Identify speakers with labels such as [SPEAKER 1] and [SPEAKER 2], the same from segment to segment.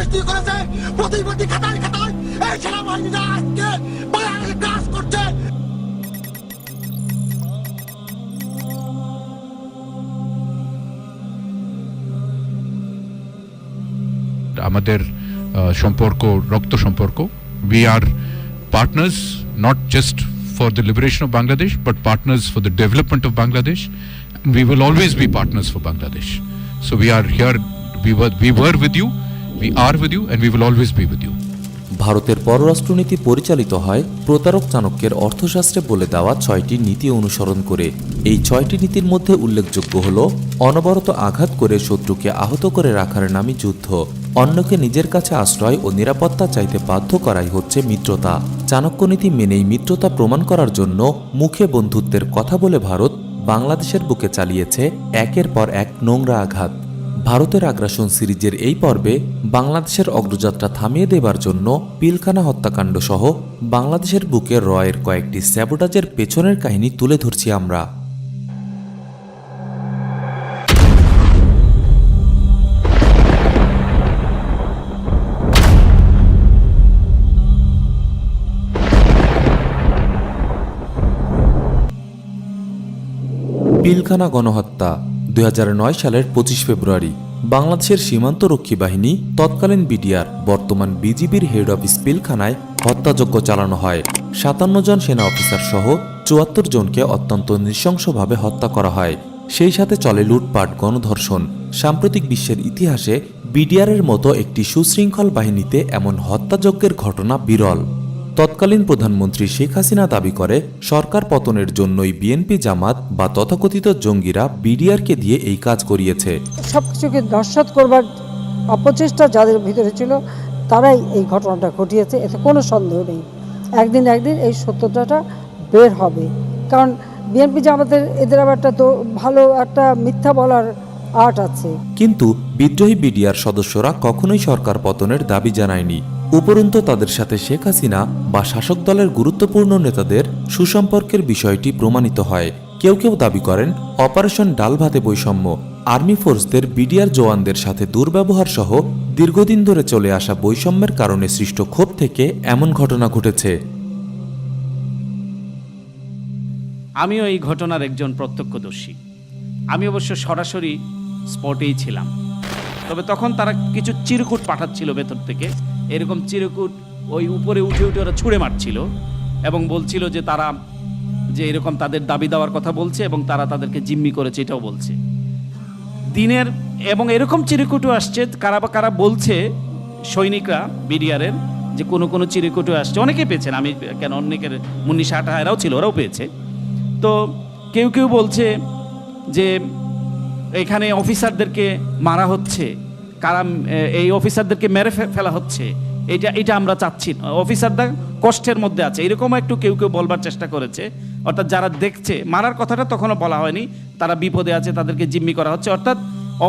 [SPEAKER 1] সৃষ্টি করেছে। প্রতিবাদী খাতায় খাতায় এই সেনাবাহিনীরা আজকে বাংলাদেশে কাজ করছে।
[SPEAKER 2] আমাদের সম্পর্ক রক্ত সম্পর্ক। We are partners not just for the liberation of Bangladesh but partners for the development of Bangladesh. We will always be partners for Bangladesh. So we are here, we were with you, we are with you and we will always be with you.
[SPEAKER 3] ভারতের পররাষ্ট্রনীতি পরিচালিত হয় প্রতারক চাণক্যের অর্থশাস্ত্রে বলে দেওয়া 6টি নীতি অনুসরণ করে। এই 6টি নীতির মধ্যে উল্লেখযোগ্য হল অনবরত আঘাত করে শত্রুকে আহত করে রাখার নামই যুদ্ধ, অন্যকে নিজের কাছে আশ্রয় ও নিরাপত্তা চাইতে বাধ্য করাই হচ্ছে মিত্রতা। চাণক্য নীতি মেনেই মিত্রতা প্রমাণ করার জন্য মুখে বন্ধুত্বের কথা বলে ভারত বাংলাদেশের বুকে চালিয়েছে একের পর এক নোংরা আঘাত। ভারতের আগ্রাসন সিরিজের এই পর্বে বাংলাদেশের অগ্রযাত্রা থামিয়ে দেবার জন্য পিলখানা হত্যাকাণ্ড সহ বাংলাদেশের বুকে রয়ের কয়েকটি স্যাবোটাজের পেছনের কাহিনী তুলে ধরছি আমরা। পিলখানা গণহত্যা 2009 সালের 25 ফেব্রুয়ারি বাংলাদেশের সীমান্তরক্ষী বাহিনী তৎকালীন বিডিআর বর্তমান বিজিবির হেড অফিস পিলখানায় হত্যাযজ্ঞ চালানো হয়। 57 জন সেনা অফিসার সহ 74 জনকে অত্যন্ত নৃশংসভাবে হত্যা করা হয়। সেই সাথে চলে লুটপাট, গণধর্ষণ। সাম্প্রতিক বিশ্বের ইতিহাসে বিডিআরের মতো একটি সুশৃঙ্খল বাহিনীতে এমন হত্যাযজ্ঞের ঘটনা বিরল। তৎকালীন প্রধানমন্ত্রী শেখ হাসিনা দাবি করে সরকার পতনের জন্যই বিএনপি জামাত বা তথাকথিত জঙ্গিরা বিডিআরকে দিয়ে এই কাজ করিয়েছে।
[SPEAKER 4] সবকিছুকে নস্যাৎ করবার অপচেষ্টা যাদের ভিতরে ছিল তারাই এই ঘটনাটা ঘটিয়েছে, এতে কোনো সন্দেহ নেই। একদিন এই সত্যতাটা বের হবে, কারণ বিএনপি জামাতের এদের আবার একটা তো ভালো একটা মিথ্যা বলার আর্ট আছে।
[SPEAKER 3] কিন্তু বিদ্রোহী বিডিআর সদস্যরা কখনোই সরকার পতনের দাবি জানায়নি। উপরন্তু তাদের সাথে শেখ হাসিনা বা শাসক দলের গুরুত্বপূর্ণ নেতাদের সুসম্পর্কের বিষয়টি প্রমাণিত হয়। কেউ কেউ দাবি করেন অপারেশন ডাল ভাতে বৈষম্য, আর্মি ফোর্সদের বিডিআর জওয়ানদের সাথে দুর্ব্যবহার সহ দীর্ঘদিন ধরে চলে আসা বৈষম্যের কারণে সৃষ্ট ক্ষোভ থেকে এমন ঘটনা ঘটেছে।
[SPEAKER 5] আমিও এই ঘটনার একজন প্রত্যক্ষদর্শী। আমি অবশ্য সরাসরি স্পটেই ছিলাম। তবে তখন তারা কিছু চিরকুট পাঠাচ্ছিল ভেতর থেকে, এরকম চিরকুট ওই উপরে উঠে উঠে ওরা ছুঁড়ে মারছিল এবং বলছিল যে তারা যে এরকম তাদের দাবি দেওয়ার কথা বলছে এবং তারা তাদেরকে জিম্মি করেছে এটাও বলছে দিনের। এবং এরকম চিরকুটও আসছে, কারা বলছে সৈনিকরা বিডিআরের যে কোনো চিরকুটও আসছে, অনেকে পেয়েছেন, আমি কেন অনেকের মুন্নি শাহ এরাও ছিল, ওরাও পেয়েছে। তো কেউ বলছে যে এখানে অফিসারদেরকে মারা হচ্ছে, এই অফিসারদেরকে মেরে ফেলা হচ্ছে, এটা আমরা চাচ্ছি না, অফিসাররা কষ্টের মধ্যে আছে, এরকম একটু কেউ বলবার চেষ্টা করেছে। অর্থাৎ যারা দেখছে, মারার কথাটা তখনও বলা হয়নি, তারা বিপদে আছে, তাদেরকে জিম্মি করা হচ্ছে। অর্থাৎ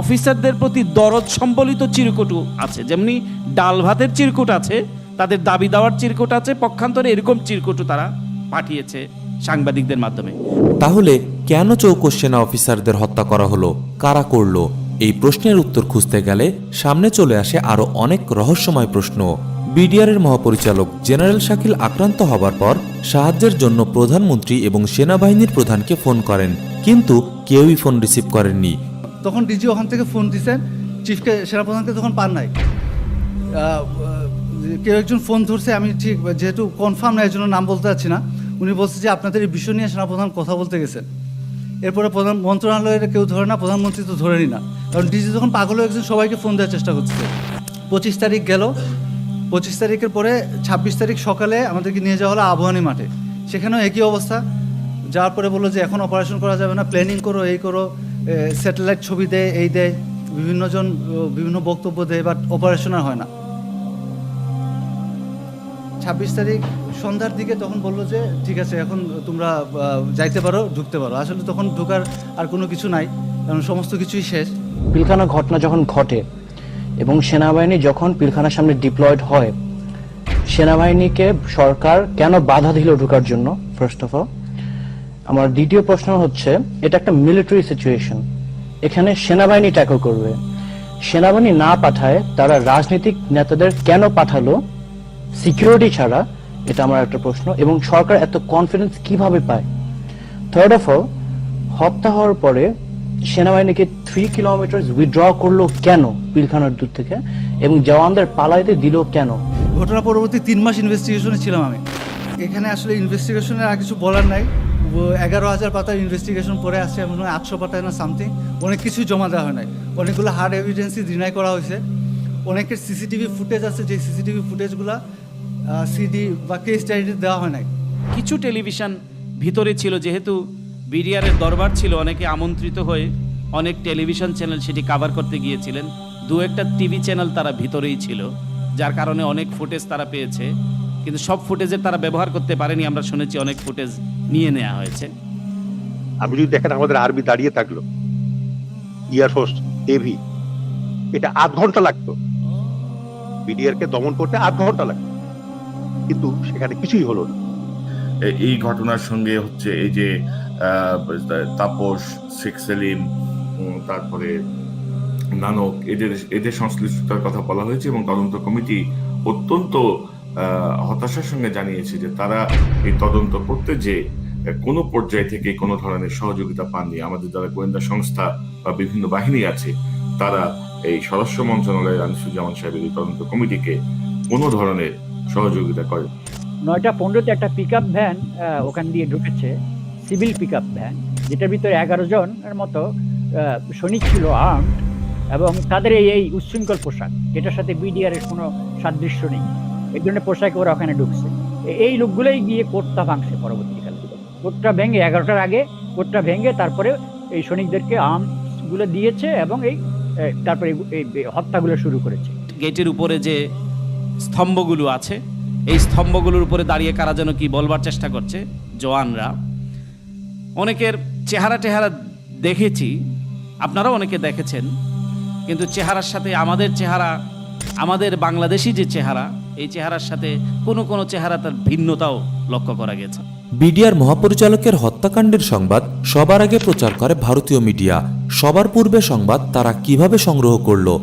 [SPEAKER 5] অফিসারদের প্রতি দরদ সম্বলিত চিরকুটও আছে, যেমনি ডাল ভাতের চিরকুট আছে, তাদের দাবি দেওয়ার চিরকুট আছে, পক্ষান্তরে এরকম চিরকুটও তারা পাঠিয়েছে সাংবাদিকদের মাধ্যমে।
[SPEAKER 3] তাহলে কেন চৌকস সেনা অফিসারদের হত্যা করা হলো, কারা করলো? এই প্রশ্নের উত্তর খুঁজতে গেলে সামনে চলে আসে আরো অনেক রহস্যময় প্রশ্ন। বিডিআরের মহাপরিচালক জেনারেল শাকিল আক্রান্ত হবার পর সাহায্যের জন্য প্রধানমন্ত্রী এবং সেনাবাহিনীর প্রধানকে ফোন করেন, কিন্তু কেউই ফোন রিসিভ করেননি।
[SPEAKER 6] তখন ডিজি ওখান থেকে ফোন দিচ্ছেন, চিফকে, সেনাপ্রধানকে তখন পান নাই। কেউ একজন ফোন ধরছে, আমি ঠিক যেহেতু কনফার্ম না, এর জন্য নাম বলতে চাচ্ছি না। উনি বলছে যে আপনাদের এই বিষয় নিয়ে সেনাপ্রধান কথা বলতে গেছেন। এরপরে প্রধান মন্ত্রণালয়ের কেউ ধরে না, প্রধানমন্ত্রী তো ধরেনি না, কারণ ডিজি যখন পাগল হয়ে গেছেন সবাইকে ফোন দেওয়ার চেষ্টা করছে। 25 তারিখ গেল, 25 তারিখের পরে 26 তারিখ সকালে আমাদেরকে নিয়ে যাওয়া হলো আবহানী মাঠে, সেখানেও একই অবস্থা। যাওয়ার পরে বললো যে এখন অপারেশন করা যাবে না, প্ল্যানিং করো, এই করো, স্যাটেলাইট ছবি দেয়, এই দেয়, বিভিন্নজন বিভিন্ন বক্তব্য দেয়, বাট অপারেশন আর হয় না। 26 তারিখ সন্ধ্যার দিকে তখন বললো যে ঠিক আছে, এখন তোমরা যাইতে পারো, ঢুকতে পারো। আসলে তখন ঢোকার আর কোনো কিছু নাই, কারণ সমস্ত কিছুই শেষ।
[SPEAKER 7] পিলখানা ঘটনা যখন ঘটে এবং সেনাবাহিনী যখন পিলখানার সামনে ডিপ্লয়েড হয়, সেনাবাহিনীকে সরকার কেন বাধা দিল ঢোকার জন্য? ফার্স্ট অফ অল আমার দ্বিতীয় প্রশ্ন হচ্ছে, এটা একটা মিলিটারি সিচুয়েশন, এখানে সেনাবাহিনী ট্যাকল করবে, সেনাবাহিনী না পাঠায় তারা রাজনৈতিক নেতাদের কেন পাঠালো সিকিউরিটি ছাড়া, এটা আমার একটা প্রশ্ন। এবং সরকার এত কনফিডেন্স কিভাবে পায়? থার্ড অফ অল, হত্যা হওয়ার পরে সেনাবাহিনীকে 3 কিলোমিটার উইথড্র করলো কেন পিলখানার দূর থেকে, এবং জওয়ানদের পালাইতে দিল কেন?
[SPEAKER 6] ঘটনা পরবর্তী 3 মাস ইনভেস্টিগেশনে ছিলাম আমি। এখানে আসলে ইনভেস্টিগেশনের আর কিছু বলার নাই। 11,000 পাতার ইনভেস্টিগেশন পরে আসছে, এমন 800 পাতায় না সামথিং, অনেক কিছুই জমা দেওয়া হয় নাই। অনেকগুলো হার্ড এভিডেন্সই ডিনাই করা হয়েছে। অনেকের সিসিটিভি ফুটেজ আছে, যে সিসিটিভি ফুটেজগুলো সিডি বা কেস ডায়েরিতে দেওয়া হয় নাই।
[SPEAKER 5] কিছু টেলিভিশন ভিতরে ছিল, যেহেতু বিডিআরের দরবার ছিল, অনেকে আমন্ত্রিত হয়ে অনেক টেলিভিশন চ্যানেল সেটি কাভার করতে গিয়েছিলেন। 2-1টা টিভি চ্যানেল তারা ভিতরেই ছিল, যার কারণে অনেক ফুটেজ তারা পেয়েছে, কিন্তু সব ফুটেজের তারা ব্যবহার করতে পারেনি। আমরা শুনেছি অনেক ফুটেজ নিয়ে নেওয়া হয়েছে।
[SPEAKER 8] আপনি যদি দেখেন আমাদের আর্মি দাঁড়িয়ে থাকলো, এয়ারফোর্স, নেভি, এটা 8 ঘন্টা লাগতো, বিডিআর কে দমন করতে 8 ঘন্টা লাগতো, কিন্তু সেখানে কিছুই হলো না।
[SPEAKER 9] এই ঘটনার সঙ্গে হচ্ছে এই যে তাপস, শেখ সেলিম, তারপরে নানক, এদের সংশ্লিষ্টতার কথা বলা হয়েছে, এবং তদন্ত কমিটি অত্যন্ত হতাশার সঙ্গে জানিয়েছে যে তারা এই তদন্ত করতে যে কোনো পর্যায় থেকে কোনো ধরনের সহযোগিতা পাননি। আমাদের যারা গোয়েন্দা সংস্থা বা বিভিন্ন বাহিনী আছে, তারা এই স্বরাষ্ট্র মন্ত্রণালয়ের আনিসুজ্জামান সাহেবের এই তদন্ত কমিটিকে কোনো ধরনের সহযোগিতা করে।
[SPEAKER 10] 9:15 একটা পিক আপ ভ্যান ওখান দিয়ে ঢুকেছে, সিভিল পিক আপ ভ্যান, যেটার ভিতরে 11 জনের মতো সৈনিক ছিল, আর্মড, এবং তাদের এই উচ্ছৃঙ্খল পোশাক, যেটার সাথে বিডিআর এর কোনো সাদৃশ্য নেই, এই ধরনের পোশাকে ওরা ওখানে ঢুকছে। এই লোকগুলোই গিয়ে কোর্টটা ভাঙছে। পরবর্তীকালে কোর্টটা ভেঙে 11টার আগে কোর্টটা ভেঙে তারপরে এই সৈনিকদেরকে আর্মসগুলো দিয়েছে, এবং তারপরে এই হত্যাগুলো শুরু করেছে।
[SPEAKER 5] গেটের উপরে যে স্তম্ভগুলো আছে, এই স্তম্ভগুলোর উপরে দাঁড়িয়ে কারা যেন কি বলবার চেষ্টা করছে জওয়ানরা। অনেকের চেহারা দেখেছি, আপনারাও অনেকে দেখেছেন, কিন্তু চেহারার সাথে আমাদের চেহারা, আমাদের বাংলাদেশি যে চেহারা, এই চেহারার সাথে কোনো চেহারা তার ভিন্নতাও লক্ষ্য করা গেছে।
[SPEAKER 3] বিডিআর মহাপরিচালকের হত্যাকাণ্ডের সংবাদ সবার আগে প্রচার করে ভারতীয় মিডিয়া। সবার পূর্বে সংবাদ তারা কিভাবে সংগ্রহ করলো?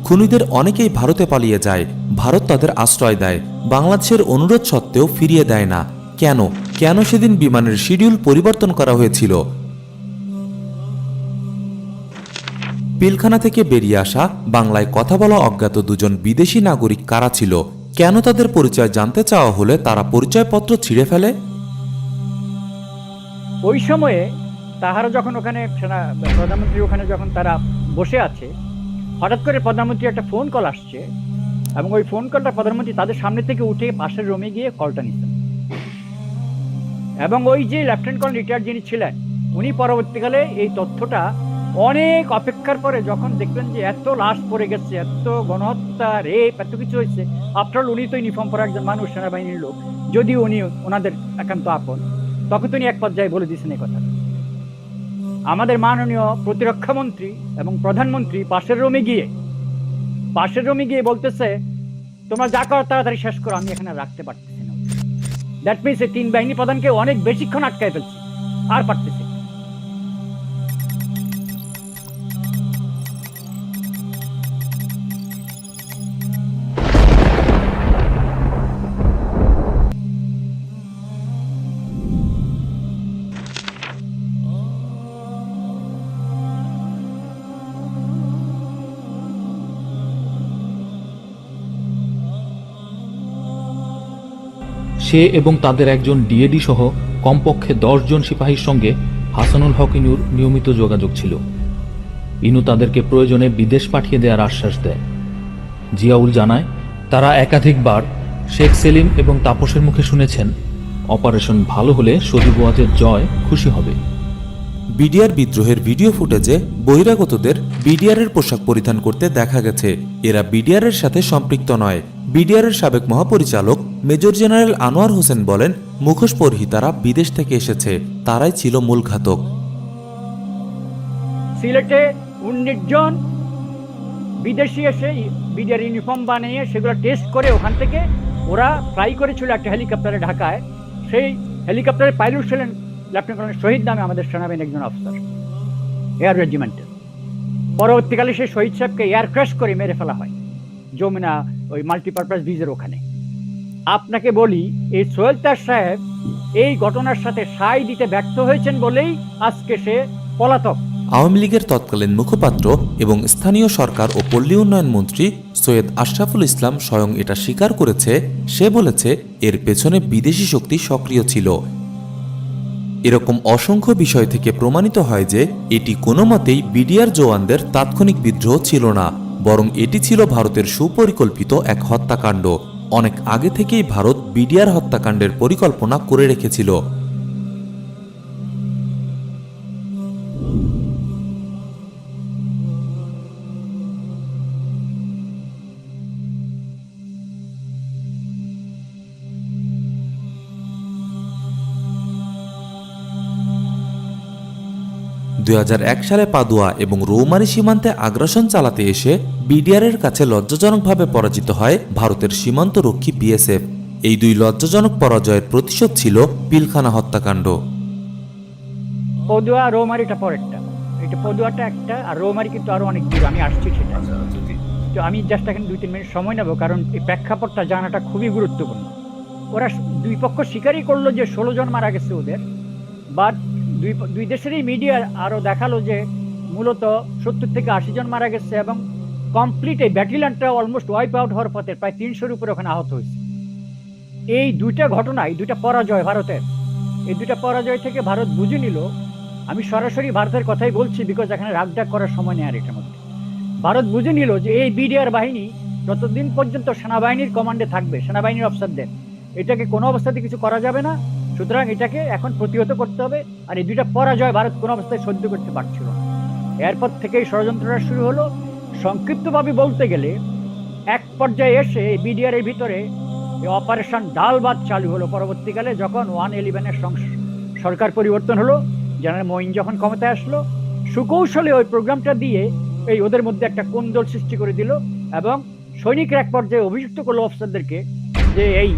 [SPEAKER 3] খুনিদের অনেকেই ভারতে পালিয়ে যায়, ভারত তাদের আশ্রয় দেয়, বাংলাদেশের অনুরোধ সত্ত্বেও ফিরিয়ে দেয় না। কেন সেদিন বিমানের শিডিউল পরিবর্তন করা হয়েছিল? পিলখানা থেকে বেরিয়ে আসা বাংলায় কথা বলা অজ্ঞাত 2জন বিদেশি নাগরিক কারা ছিল? কেন তাদের পরিচয় জানতে চাওয়া হলে তারা পরিচয়পত্র ছিঁড়ে ফেলে?
[SPEAKER 10] ওই সময়ে তাহারা যখন ওখানে প্রধানমন্ত্রী ওখানে যখন তারা বসে আছে, হঠাৎ করে প্রধানমন্ত্রী একটা ফোন কল আসছে, এবং ওই ফোন কলটা প্রধানমন্ত্রী তাদের সামনে থেকে উঠে পাশের রুমে গিয়ে কলটা নিতেন, এবং ওই যে লেফটেন্যান্ট কর্নেল রিটায়ার্ড যিনি ছিলেন, উনি পরবর্তীকালে এই তথ্যটা অনেক অপেক্ষার পরে যখন দেখবেন যে এত লাশ পড়ে গেছে, এত গণহত্যা, রেপ, এত কিছু হয়েছে, আফটার উনি তো ইউনিফর্ম পরা একজন মানুষ, সেনাবাহিনীর লোক, যদিও উনি ওনাদের একান্ত আপন, তখন তিনি এক পর্যায়ে বলে দিয়েছেন এই কথা। আমাদের মাননীয় প্রতিরক্ষা মন্ত্রী এবং প্রধানমন্ত্রী পাশের রুমে গিয়ে বলতেছে, তোমরা যা করো তাড়াতাড়ি শেষ করো, আমি এখানে রাখতে পারতেছি না। দ্যাট মিনস এই 3 বাহিনী প্রধানকে অনেক বেশিক্ষণ আটকায় ফেলছে, আর পারতেছে।
[SPEAKER 11] সে এবং তাদের একজন ডিএডি সহ কমপক্ষে 10 জন সিপাহীর সঙ্গে হাসানুল হক ইনুর নিয়মিত যোগাযোগ ছিল। ইনু তাদেরকে প্রয়োজনে বিদেশ পাঠিয়ে দেওয়ার আশ্বাস দেয়। জিয়াউল জানায়, তারা একাধিকবার শেখ সেলিম এবং তাপসের মুখে শুনেছেন অপারেশন ভালো হলে সজীব ওয়াজের জয় খুশি হবে।
[SPEAKER 3] বিডিআর বিদ্রোহের ভিডিও ফুটেজে বহিরাগতদের বিডিআরের পোশাক পরিধান করতে দেখা গেছে। এরা বিডিআরের সাথে সম্পৃক্ত নয়। বিডিআরের সাবেক মহাপরিচালক মেজর জেনারেল আনোয়ার হোসেন বলেন, মুখোশ পরিহিতারা বিদেশ থেকে এসেছে, তারাই ছিল মূল ঘাতক।
[SPEAKER 10] সিলেটে 19 জন বিদেশি এসে বিডিআর ইউনিফর্ম বানিয়ে সেগুলো টেস্ট করে ওখান থেকে ওরা ফ্লাই করেছিল একটা হেলিকপ্টারে ঢাকায়। সেই হেলিকপ্টারের পাইলট ছিলেন লেফটেন্যান্ট কর্নেল শহীদ নামে আমাদের সেনাবাহিনীর একজন অফিসার, এয়ার রেজিমেন্টের। পরবর্তীকালে সেই শহীদ সাহেবকে এয়ার ক্র্যাশ করে মেরে ফেলা হয় যমুনা ওই মাল্টিপারপাস ব্রিজের ওখানে। আপনাকে বলি, এই সোহেল তাজ সাহেব এই ঘটনার সাথে সায় দিতে ব্যর্থ হয়েছেন বলেই আজকে সে পলাতক।
[SPEAKER 3] আওয়ামী লীগের তৎকালীন মুখপাত্র এবং স্থানীয় সরকার ও পল্লী উন্নয়ন মন্ত্রী সৈয়দ আশরাফুল ইসলাম স্বয়ং এটা স্বীকার করেছে। সে বলেছে এর পেছনে বিদেশি শক্তি সক্রিয় ছিল। এরকম অসংখ্য বিষয় থেকে প্রমাণিত হয় যে এটি কোনো মতেই বিডিআর জওয়ানদের তাৎক্ষণিক বিদ্রোহ ছিল না, বরং এটি ছিল ভারতের সুপরিকল্পিত এক হত্যাকাণ্ড। অনেক আগে থেকেই ভারত বিডিআর হত্যাকাণ্ডের পরিকল্পনা করে রেখেছিল। সালে পাদুয়া এবং রৌমারী সীমান্তে আগ্রাসন চালাতে এসে বিডিআরের কাছে লজ্জাজনকভাবে পরাজিত হয় ভারতের সীমান্তরক্ষী বিএসএফ। এই দুই লজ্জাজনক পরাজয়ের প্রতিশোধ ছিল পিলখানা হত্যাকাণ্ড।
[SPEAKER 10] পদুয়া রৌমারিটা পরেরটা, এটা পদুয়াটা একটা, আর রৌমারি কিন্তু আরো অনেক দূর। আমি আসছি সেটা, তো আমি জাস্ট এখন 2-3 মিনিট সময় নেব, কারণ এই প্রেক্ষাপটটা জানাটা খুবই গুরুত্বপূর্ণ। ওরা দুই পক্ষ স্বীকারই করলো যে 16 জন মারা গেছে ওদের, বাট দুই দেশেরই মিডিয়া আরও দেখালো যে মূলত 70 থেকে 80 জন মারা গেছে, এবং কমপ্লিট এই ব্যাটেলিয়ানটা অলমোস্ট ওয়াইপ আউট হওয়ার পথে প্রায় 300-এর উপরে ওখানে আহত হয়েছে। এই দুইটা ঘটনা, এই দুইটা পরাজয় ভারতের, এই দুইটা পরাজয় থেকে ভারত বুঝে নিল, আমি সরাসরি ভারতের কথাই বলছি বিকজ এখানে রাগডাক করার সময় নেই আর এটার মধ্যে। ভারত বুঝে নিল যে এই বিডিআর বাহিনী যতদিন পর্যন্ত সেনাবাহিনীর কমান্ডে থাকবে, সেনাবাহিনীর অফিসারদের, এটাকে কোনো অবস্থাতে কিছু করা যাবে না। সুতরাং এটাকে এখন প্রতিহত করতে হবে। আর এই দুইটা পরাজয় ভারত কোনো অবস্থায় সহ্য করতে পারছিল না। এরপর থেকেই ষড়যন্ত্রটা শুরু হলো। সংক্ষিপ্তভাবে বলতে গেলে এক পর্যায়ে এসে বিডিআর এর ভিতরে অপারেশন ডালবাদ চালু হলো পরবর্তীকালে, যখন 111-এর সরকার পরিবর্তন হলো, জেনারেল মঈন যখন ক্ষমতায় আসলো, সুকৌশলে ওই প্রোগ্রামটা দিয়ে এই ওদের মধ্যে একটা কোন্দল সৃষ্টি করে দিল, এবং সৈনিকরা এক পর্যায়ে অভিযুক্ত করলো অফিসারদেরকে যে এই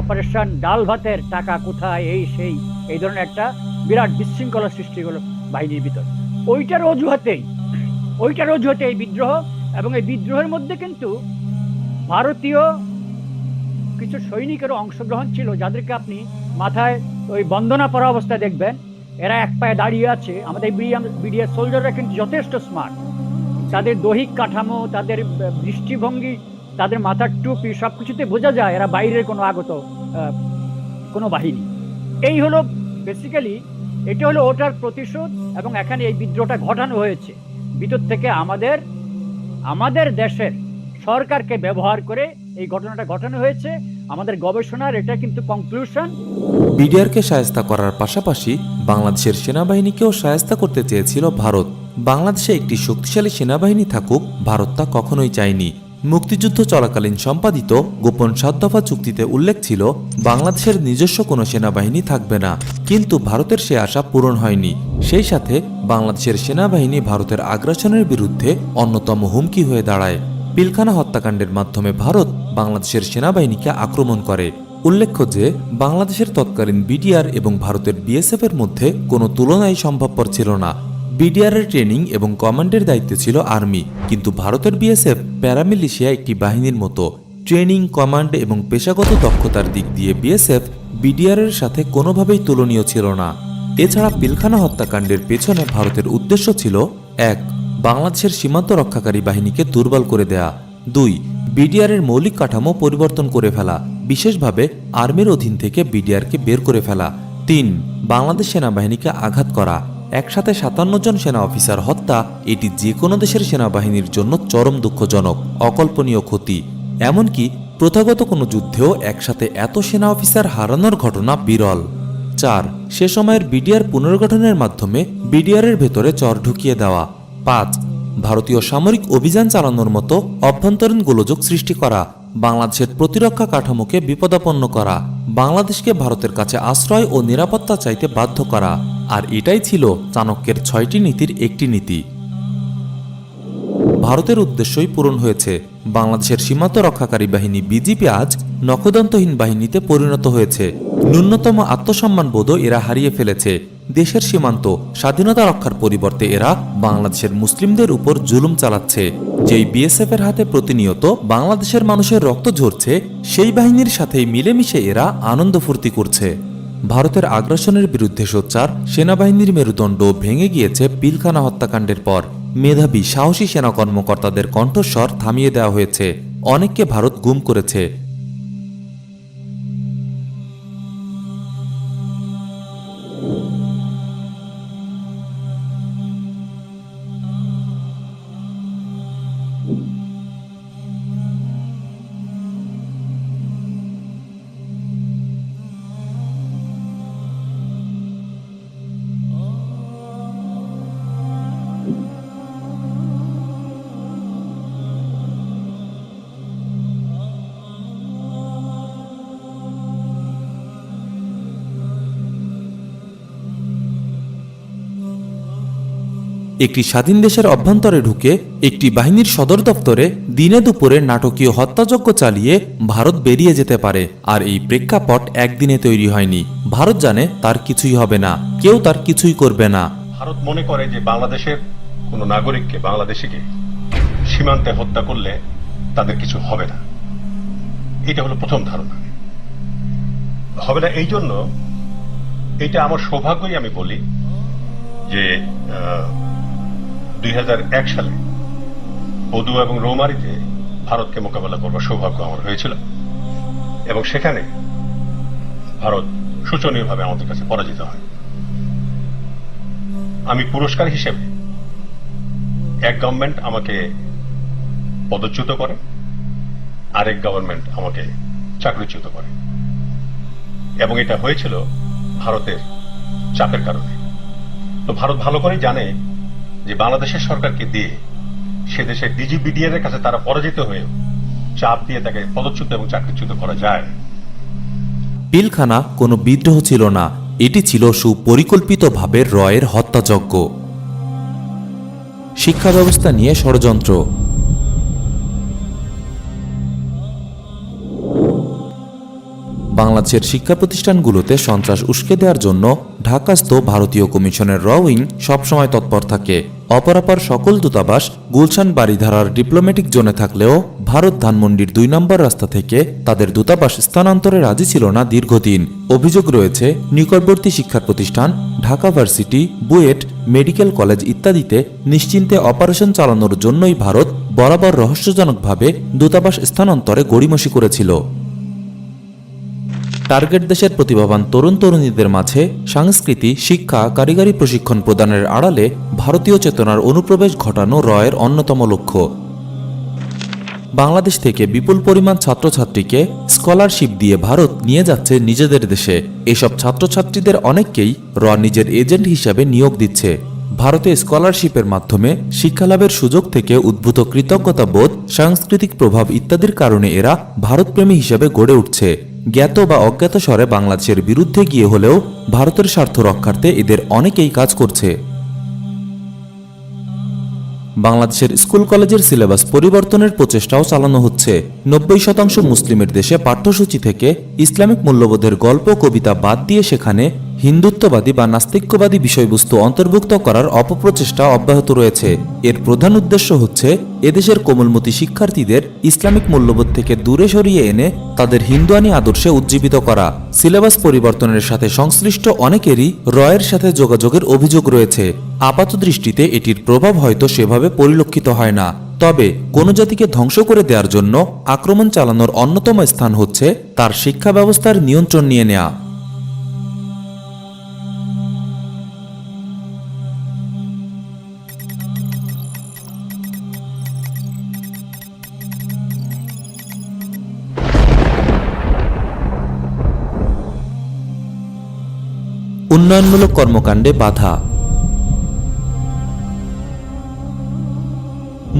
[SPEAKER 10] অপারেশন ডাল ভাতের টাকা কোথায়, এই সেই, এই ধরনের একটা বিরাট বিশৃঙ্খলা সৃষ্টি হলো বাহিনীর ভিতর। ওইটার অজুহাতে এই বিদ্রোহ, এবং এই বিদ্রোহের মধ্যে কিন্তু ভারতীয় কিছু সৈনিকেরও অংশগ্রহণ ছিল, যাদেরকে আপনি মাথায় ওই বন্দনা পরা অবস্থায় দেখবেন, এরা এক পায়ে দাঁড়িয়ে আছে। আমাদের বিডিআর সোলজাররা কিন্তু যথেষ্ট স্মার্ট, তাদের দৈহিক কাঠামো, তাদের দৃষ্টিভঙ্গি, তাদের মাথার টুপি, সবকিছুতে বোঝা যায় এরা বাইরের কোনো আগত কোনো বাহিনী। এই হলো বেসিক্যালি, এটা হলো ওটার প্রতিশোধ। এবং এখানে এই বিদ্রোহটা ঘটানো হয়েছে ভিতর থেকে আমাদের দেশের সরকারকে ব্যবহার করে এই ঘটনাটা ঘটানো হয়েছে। আমাদের গবেষণার এটা কিন্তু কনক্লুশন।
[SPEAKER 3] বিডিআরকে শায়েস্তা করার পাশাপাশি বাংলাদেশের সেনাবাহিনীকেও শায়েস্তা করতে চেয়েছিল ভারত। বাংলাদেশে একটি শক্তিশালী সেনাবাহিনী থাকুক ভারত তা কখনোই চায়নি। মুক্তিযুদ্ধ চলাকালীন সম্পাদিত গোপন 7 দফা চুক্তিতে উল্লেখ ছিল বাংলাদেশের নিজস্ব কোনো সেনাবাহিনী থাকবে না, কিন্তু ভারতের সে আশা পূরণ হয়নি। সেই সাথে বাংলাদেশের সেনাবাহিনী ভারতের আগ্রাসনের বিরুদ্ধে অন্যতম হুমকি হয়ে দাঁড়ায়। পিলখানা হত্যাকাণ্ডের মাধ্যমে ভারত বাংলাদেশের সেনাবাহিনীকে আক্রমণ করে। উল্লেখ্য যে বাংলাদেশের তৎকালীন বিডিআর এবং ভারতের বিএসএফ এর মধ্যে কোনো তুলনাই সম্ভবপর ছিল না। বিডিআরের ট্রেনিং এবং কমান্ডের দায়িত্ব ছিল আর্মি, কিন্তু ভারতের বিএসএফ প্যারামিলিশিয়া একটি বাহিনীর মতো। ট্রেনিং, কমান্ড এবং পেশাগত দক্ষতার দিক দিয়ে বিএসএফ বিডিআরের সাথে কোনোভাবেই তুলনীয় ছিল না। এছাড়া পিলখানা হত্যাকাণ্ডের পেছনে ভারতের উদ্দেশ্য ছিল 1. বাংলাদেশের সীমান্ত রক্ষাকারী বাহিনীকে দুর্বল করে দেয়া, 2. বিডিআরের মৌলিক কাঠামো পরিবর্তন করে ফেলা, বিশেষভাবে আর্মির অধীন থেকে বিডিআরকে বের করে ফেলা, 3. বাংলাদেশ সেনাবাহিনীকে আঘাত করা। একসাথে 57 জন সেনা অফিসার হত্যা এটি যে কোনো দেশের সেনাবাহিনীর জন্য চরম দুঃখজনক, অকল্পনীয় ক্ষতি। এমনকি প্রথাগত কোনো যুদ্ধেও একসাথে এত সেনা অফিসার হারানোর ঘটনা বিরল। 4. সে সময়ের বিডিআর পুনর্গঠনের মাধ্যমে বিডিআরের ভেতরে চর ঢুকিয়ে দেওয়া। 5. ভারতীয় সামরিক অভিযান চালানোর মতো অভ্যন্তরীণ গোলযোগ সৃষ্টি করা, বাংলাদেশের প্রতিরক্ষা কাঠামোকে বিপদাপন্ন করা, বাংলাদেশকে ভারতের কাছে আশ্রয় ও নিরাপত্তা চাইতে বাধ্য করা। আর এটাই ছিল চাণক্যের 6টি নীতির একটি নীতি। ভারতের উদ্দেশ্যই পূরণ হয়েছে। বাংলাদেশের সীমান্ত রক্ষাকারী বাহিনী বিজিপি আজ নখদন্তহীন বাহিনীতে পরিণত হয়েছে। ন্যূনতম আত্মসম্মানবোধও এরা হারিয়ে ফেলেছে। দেশের সীমান্ত স্বাধীনতা রক্ষার পরিবর্তে এরা বাংলাদেশের মুসলিমদের উপর জুলুম চালাচ্ছে। যেই বিএসএফ এর হাতে প্রতিনিয়ত বাংলাদেশের মানুষের রক্ত ঝরছে, সেই বাহিনীর সাথেই মিলেমিশে এরা আনন্দ ফুর্তি করছে। ভারতের আগ্রাসনের বিরুদ্ধে সোচ্চার সেনাবাহিনীর মেরুদণ্ড ভেঙে গিয়েছে পিলখানা হত্যাকাণ্ডের পর। মেধাবী সাহসী সেনা কর্মকর্তাদের কণ্ঠস্বর থামিয়ে দেওয়া হয়েছে, অনেককে ভারত গুম করেছে। একটি স্বাধীন দেশের অভ্যন্তরে ঢুকে একটি বাহিনীর সদর দপ্তরে দিনে দুপুরে নাটকীয় হত্যাযজ্ঞ চালিয়ে ভারত বেরিয়ে যেতে পারে। আর এই প্রেক্ষাপট একদিনে তৈরি হয়নি। ভারত জানে তার কিছুই হবে না, কেউ তার কিছুই করবে না।
[SPEAKER 8] ভারত মনে করে যে বাংলাদেশের কোনো নাগরিককে, বাংলাদেশিকে সীমান্তে হত্যা করলে তাদের কিছু হবে না। এটা হলো প্রথম ধারণা। হবে না এই জন্য, এটা আমার সৌভাগ্যই আমি বলি যে 2001 সালে বদু এবং রৌমারীতে ভারতকে মোকাবেলা করবার সৌভাগ্য আমার হয়েছিল, এবং সেখানে ভারত শোচনীয়ভাবে আমাদের কাছে পরাজিত হয়। আমি পুরস্কার হিসেবে এক গভর্নমেন্ট আমাকে পদচ্যুত করে, আরেক গভর্নমেন্ট আমাকে চাকরিচ্যুত করে, এবং এটা হয়েছিল ভারতের চাপের কারণে। তো ভারত ভালো করেই জানে যে বাংলাদেশের সরকারকে দিয়ে সে দেশের ডিজিবিডিআর এর কাছে তারা পরাজিত হয়ে চাপ দিয়ে তাকে পদচ্যুত এবং চাকরিচ্যুত করা যায়।
[SPEAKER 3] পিলখানা কোনো বিদ্রোহ ছিল না, এটি ছিল সুপরিকল্পিতভাবে রয়ের হত্যাযজ্ঞ। শিক্ষা ব্যবস্থা নিয়ে ষড়যন্ত্র। বাংলাদেশের শিক্ষা প্রতিষ্ঠানগুলোতে সন্ত্রাস উস্কে দেওয়ার জন্য ঢাকাস্থ ভারতীয় কমিশনের র উইং সবসময় তৎপর থাকে। অপরাপর সকল দূতাবাস গুলশান বারিধারার ডিপ্লোম্যাটিক জোনে থাকলেও ভারত ধানমন্ডির 2 নম্বর রাস্তা থেকে তাদের দূতাবাস স্থানান্তরে রাজি ছিল না দীর্ঘদিন। অভিযোগ রয়েছে নিকটবর্তী শিক্ষা প্রতিষ্ঠান Dhaka varsity, BUET, medical college ইত্যাদিতে নিশ্চিন্তে অপারেশন চালানোর জন্যই ভারত বরাবর রহস্যজনকভাবে দূতাবাস স্থানান্তরে গড়িমসি করেছিল। টার্গেট দেশের প্রতিভাবান তরুণ তরুণীদের মাঝে সংস্কৃতি, শিক্ষা, কারিগরি প্রশিক্ষণ প্রদানের আড়ালে ভারতীয় চেতনার অনুপ্রবেশ ঘটানো রয়ের অন্যতম লক্ষ্য। বাংলাদেশ থেকে বিপুল পরিমাণ ছাত্রছাত্রীকে স্কলারশিপ দিয়ে ভারত নিয়ে যাচ্ছে নিজেদের দেশে। এসব ছাত্রছাত্রীদের অনেককেই র নিজের এজেন্ট হিসাবে নিয়োগ দিচ্ছে। ভারতে স্কলারশিপের মাধ্যমে শিক্ষালাভের সুযোগ থেকে উদ্ভূত কৃতজ্ঞতা বোধ, সাংস্কৃতিক প্রভাব ইত্যাদির কারণে এরা ভারতপ্রেমী হিসাবে গড়ে উঠছে। জ্ঞাত বা অজ্ঞাত স্বরে বাংলাদেশের বিরুদ্ধে গিয়ে হলেও ভারতের স্বার্থ রক্ষার্থে এদের অনেকেই কাজ করছে। বাংলাদেশের স্কুল কলেজের সিলেবাস পরিবর্তনের প্রচেষ্টাও চালানো হচ্ছে। 90% মুসলিমের দেশে পাঠ্যসূচি থেকে ইসলামিক মূল্যবোধের গল্প কবিতা বাদ দিয়ে সেখানে হিন্দুত্ববাদী বা নাস্তিক্যবাদী বিষয়বস্তু অন্তর্ভুক্ত করার অপপ্রচেষ্টা অব্যাহত রয়েছে। এর প্রধান উদ্দেশ্য হচ্ছে এদেশের কোমলমতি শিক্ষার্থীদের ইসলামিক মূল্যবোধ থেকে দূরে সরিয়ে এনে তাদের হিন্দুয়ানি আদর্শে উজ্জীবিত করা। সিলেবাস পরিবর্তনের সাথে সংশ্লিষ্ট অনেকেরই রয়ের সাথে যোগাযোগের অভিযোগ রয়েছে। আপাতদৃষ্টিতে এটির প্রভাব হয়তো সেভাবে পরিলক্ষিত হয় না, তবে কোনো জাতিকে ধ্বংস করে দেওয়ার জন্য আক্রমণ চালানোর অন্যতম স্থান হচ্ছে তার শিক্ষা ব্যবস্থার নিয়ন্ত্রণ নিয়ে নেওয়া। উন্নয়নমূলক কর্মকাণ্ডে বাধা।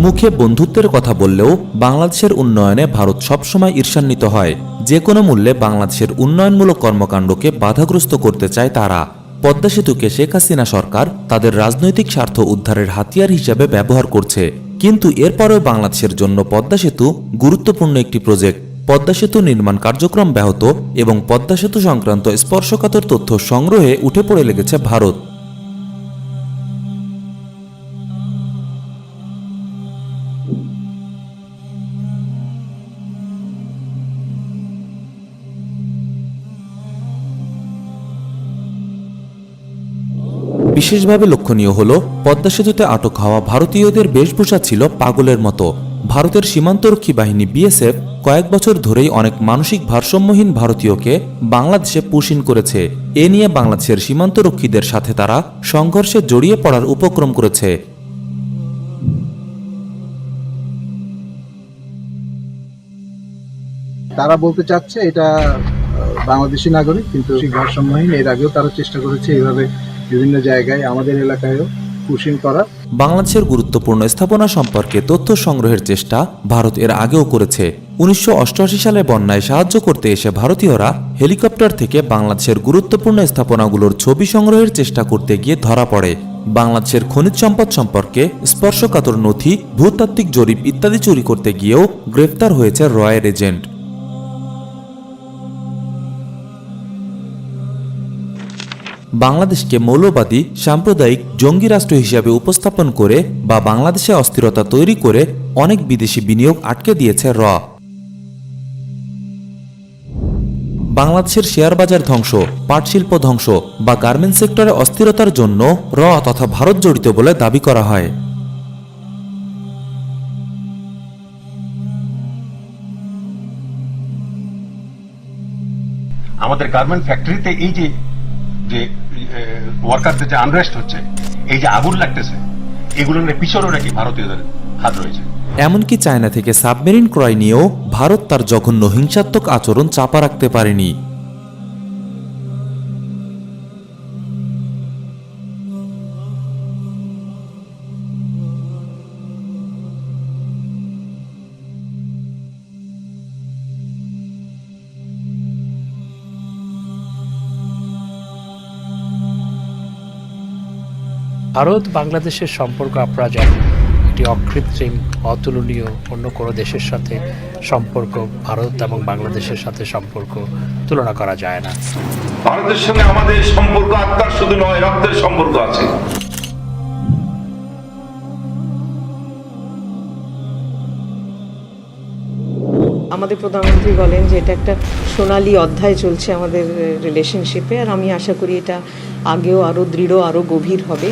[SPEAKER 3] মুখে বন্ধুত্বের কথা বললেও বাংলাদেশের উন্নয়নে ভারত সবসময় ঈর্ষান্বিত হয়। যে কোনো মূল্যে বাংলাদেশের উন্নয়নমূলক কর্মকাণ্ডকে বাধাগ্রস্ত করতে চায় তারা। পদ্মা সেতুকে শেখ হাসিনা সরকার তাদের রাজনৈতিক স্বার্থ উদ্ধারের হাতিয়ার হিসেবে ব্যবহার করছে, কিন্তু এরপরেও বাংলাদেশের জন্য পদ্মা সেতু গুরুত্বপূর্ণ একটি প্রজেক্ট। পদ্মা সেতু নির্মাণ কার্যক্রম ব্যাহত এবং পদ্মা সেতু সংক্রান্ত স্পর্শকাতর তথ্য সংগ্রহে উঠে পড়ে লেগেছে ভারত। বিশেষভাবে লক্ষণীয় হল পদ্মা সেতুতে আটক হওয়া ভারতীয়দের বেশভূষা ছিল পাগলের মতো। ভারতের সীমান্তরক্ষী বাহিনী বিএসএফ কয়েক বছর ধরেই অনেক মানসিক ভারসাম্যহীন ভারতীয়কে বাংলাদেশে পুশিন করেছে। এ নিয়ে বাংলাদেশের সীমান্তরক্ষীদের সাথে তারা সংঘর্ষে জড়িয়ে পড়ার উপক্রম করেছে।
[SPEAKER 12] তারা বলতে চাচ্ছে এটা বাংলাদেশি নাগরিক, কিন্তু ভারসাম্যহীন। এর আগেও তারা চেষ্টা করেছে এইভাবে বিভিন্ন জায়গায় আমাদের এলাকায়ও পুশিং করার।
[SPEAKER 3] বাংলাদেশের গুরুত্বপূর্ণ স্থাপনা সম্পর্কে তথ্য সংগ্রহের চেষ্টা ভারত এর আগেও করেছে। 1988 সালে বন্যায় সাহায্য করতে এসে ভারতীয়রা হেলিকপ্টার থেকে বাংলাদেশের গুরুত্বপূর্ণ স্থাপনাগুলোর ছবি সংগ্রহের চেষ্টা করতে গিয়ে ধরা পড়ে। বাংলাদেশের খনিজ সম্পদ সম্পর্কে স্পর্শকাতর নথি, ভূতাত্ত্বিক জরিপ ইত্যাদি চুরি করতে গিয়েও গ্রেফতার হয়েছে রয়ের এজেন্ট। বাংলাদেশকে মৌলবাদী, সাম্প্রদায়িক, জঙ্গি রাষ্ট্র হিসেবে উপস্থাপন করে বা বাংলাদেশে অস্থিরতা তৈরি করে অনেক বিদেশি বিনিয়োগ আটকে দিয়েছে র। বাংলাদেশের শেয়ার বাজার ধ্বংস, পাট শিল্প ধ্বংস বা গার্মেন্টস সেক্টরে অস্থিরতার জন্য র তথা ভারত জড়িত বলে দাবি করা হয়।
[SPEAKER 8] আমাদের গার্মেন্ট ফ্যাক্টরিতে এই যে ওয়ার্কারদের যে আনরেস্ট হচ্ছে, এই যে আগুন লাগতেছে, এগুলোর পিছনেও নাকি ভারতীয়দের হাত রয়েছে।
[SPEAKER 3] এমনকি চায়না থেকে সাবমেরিন ক্রয় নিয়েও ভারত তার জঘন্য হিংসাত্মক আচরণ চাপা রাখতে পারেনি।
[SPEAKER 13] ভারত বাংলাদেশের সম্পর্ক আপনারা জানেন, এটি অকৃত্রিম, অতুলনীয়। অন্য কোনো দেশের সাথে সম্পর্ক ভারত এবং বাংলাদেশের সাথে সম্পর্ক তুলনা করা যায় না।
[SPEAKER 14] ভারতের সঙ্গে আমাদের সম্পর্ক আত্মার শুধু নয়, রক্তের সম্পর্ক আছে।
[SPEAKER 15] আমাদের প্রধানমন্ত্রী বলেন যে এটা একটা সোনালী অধ্যায় চলছে আমাদের রিলেশনশিপে, আর আমি আশা করি এটা আগেও আরো দৃঢ়, আরো গভীর হবে।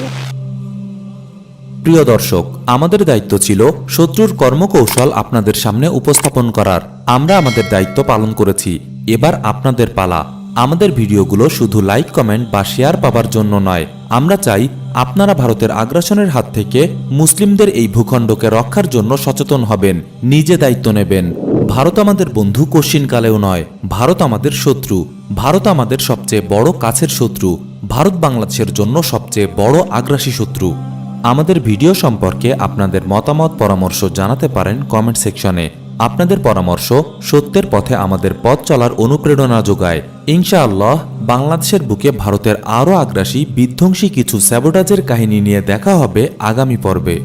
[SPEAKER 3] প্রিয় দর্শক, আমাদের দায়িত্ব ছিল শত্রুর কর্মকৌশল আপনাদের সামনে উপস্থাপন করার। আমরা আমাদের দায়িত্ব পালন করেছি। এবার আপনাদের পালা। আমাদের ভিডিওগুলো শুধু লাইক, কমেন্ট বা শেয়ার পাবার জন্য নয়। আমরা চাই আপনারা ভারতের আগ্রাসনের হাত থেকে মুসলিমদের এই ভূখণ্ডকে রক্ষার জন্য সচেতন হবেন, নিজে দায়িত্ব নেবেন। ভারত আমাদের বন্ধু কশ্চিনকালেও নয়, ভারত আমাদের শত্রু। ভারত আমাদের সবচেয়ে বড় কাছের শত্রু। ভারত বাংলাদেশের জন্য সবচেয়ে বড় আগ্রাসী শত্রু। আমাদের ভিডিও সম্পর্কে আপনাদের মতামত, পরামর্শ জানাতে পারেন কমেন্ট সেকশনে। আপনাদের পরামর্শ সত্যের পথে আমাদের পথ চলার অনুপ্রেরণা যোগায়। ইনশাআল্লাহ বাংলাদেশের বুকে ভারতের আরও আগ্রাসী, বিধ্বংসী কিছু স্যাবোটাজের কাহিনী নিয়ে দেখা হবে আগামী পর্বে।